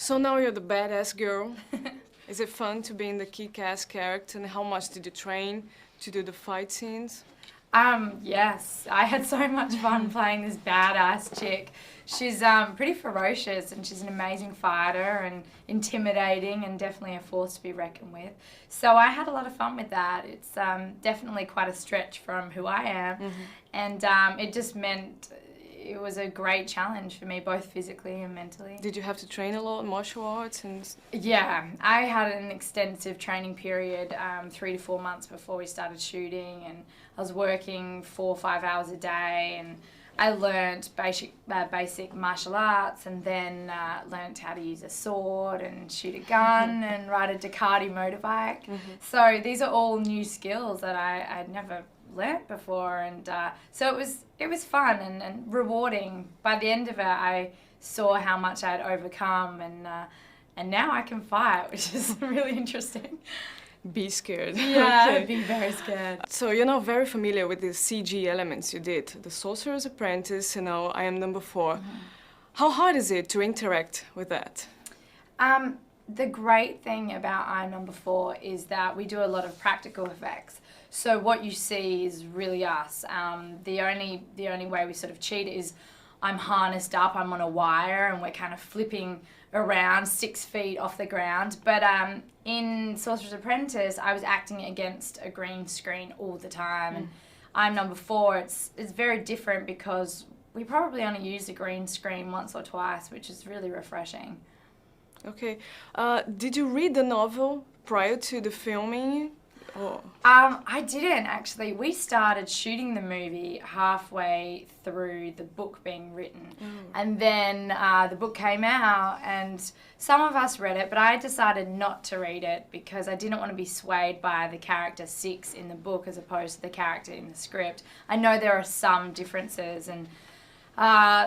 So now you're the badass girl. Is it fun to be in the kick-ass character, and how much did you train to do the fight scenes? Yes, I had so much fun playing this badass chick. She's pretty ferocious, and she's an amazing fighter and intimidating and definitely a force to be reckoned with. So I had a lot of fun with that. It's definitely quite a stretch from who I am, and it just meant it was a great challenge for me, both physically and mentally. Did you have to train a lot in martial arts? Yeah, I had an extensive training period, 3 to 4 months before we started shooting, and I was working 4 or 5 hours a day, and I learnt basic martial arts, and then learnt how to use a sword and shoot a gun and ride a Ducati motorbike. So these are all new skills that I'd never learnt before, and so it was fun and rewarding. By the end of it, I saw how much I'd overcome, and now I can fight, which is really interesting. Be scared. Yeah, Okay. I'd be very scared. So you're now very familiar with the CG elements you did, the Sorcerer's Apprentice, and now I Am Number 4. How hard is it to interact with that? The great thing about I Am Number 4 is that we do a lot of practical effects. So what you see is really us. The only way we sort of cheat is I'm harnessed up, I'm on a wire, and we're kind of flipping around 6 feet off the ground. But in Sorcerer's Apprentice, I was acting against a green screen all the time. And I'm Number 4. It's very different because we probably only use a green screen once or twice, which is really refreshing. Okay. Did you read the novel prior to the filming? Oh. I didn't, actually. We started shooting the movie halfway through the book being written. And then the book came out, and some of us read it, but I decided not to read it because I didn't want to be swayed by the character 6 in the book as opposed to the character in the script. I know there are some differences, and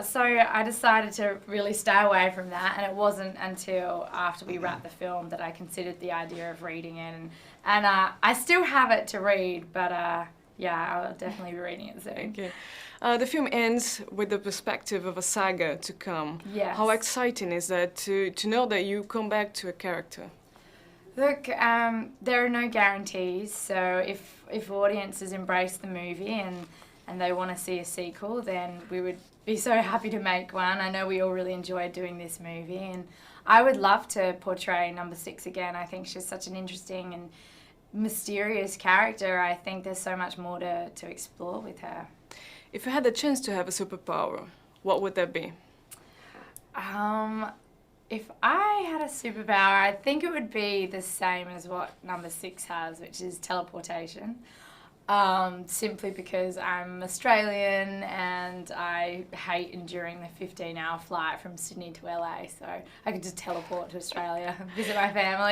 so I decided to really stay away from that, and it wasn't until after we wrapped the film that I considered the idea of reading it, and I still have it to read, but yeah, I'll definitely be reading it soon. Okay. The film ends with the perspective of a saga to come. Yes. How exciting is that to know that you come back to a character? Look, there are no guarantees, so if audiences embrace the movie and they want to see a sequel, then we would be so happy to make one. I know we all really enjoyed doing this movie, and I would love to portray Number 6 again. I think she's such an interesting and mysterious character. I think there's so much more to explore with her. If you had the chance to have a superpower, what would that be? If I had a superpower, I think it would be the same as what Number 6 has, which is teleportation. Simply because I'm Australian and I hate enduring the 15-hour flight from Sydney to LA, so I could just teleport to Australia and visit my family.